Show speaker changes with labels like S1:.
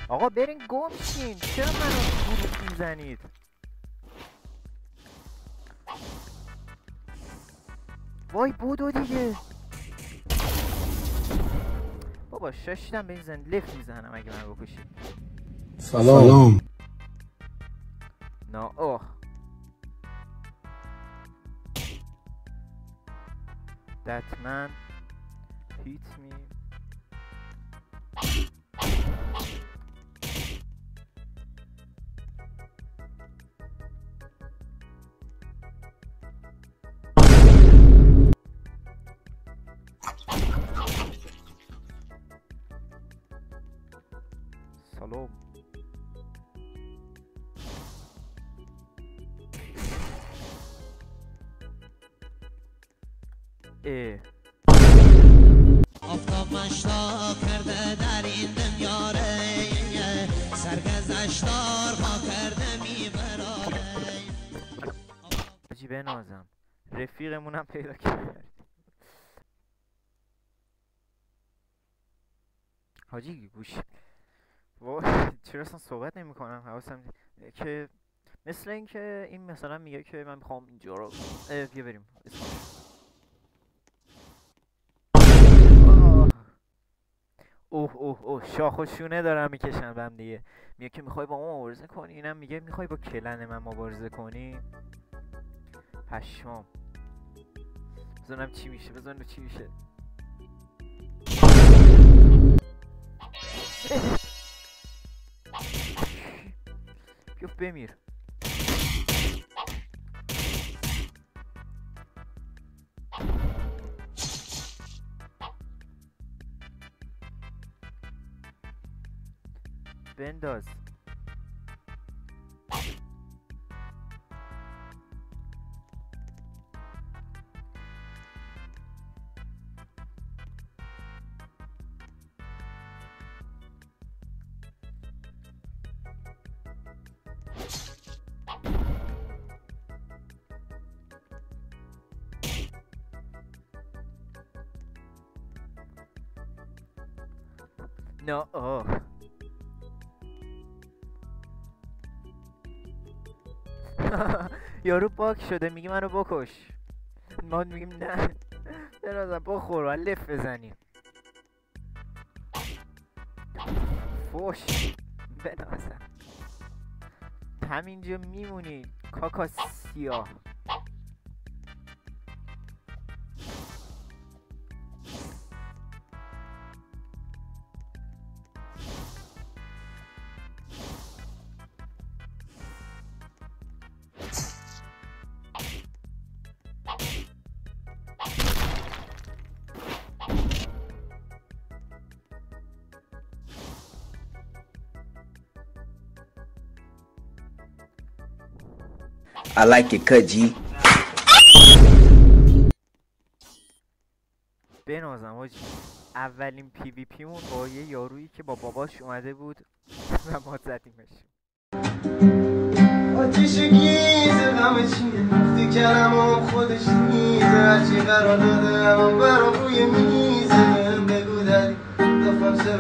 S1: آقا برین گم شین، چرا منو گروه میزنید؟ وای بودو دیگه. بابا شاشیدم به این زن لفت میزنم اگه منو بکشید.
S2: سلام.
S1: نه اوه that man hit me. سلام.
S3: آفتاب مشتاق کرده در این دنیا ره، سرگذشتار ها کرده میبراره.
S1: حاجی بنازم رفیقمونم پیدا کرد. حاجی گوش چرا اصلا صحبت نمی کنم؟ حواسم که مثل اینکه این مثلا میگه که من میخوام اینجا رو بیا بریم اوه شاخ و شونه دارم میکشن به هم دیگه. میگه که میخوای با ما مبارزه کنی، اینم میگه میخوای با کلن من مبارزه کنی. پشمام. بزنم چی میشه، بزنم چی میشه. بیفت بمیر. بنداز. نه یارو باک شده میگه منو بکش. ما میگیم نه برازم بخور و لف بزنیم. فوش بنازم همینجا میمونی کاکا سیاه.
S4: I like it cut G.
S1: بنازم حاجی اولین پی وی پی مون با یه یارویی که با باباش اومده بود و ما زدیمش.
S5: آتیش گیزه غم چیه وقتی کلمم خودش نیزه هرچی قرار داده همون برام روی میزه بگو داری دفعه 17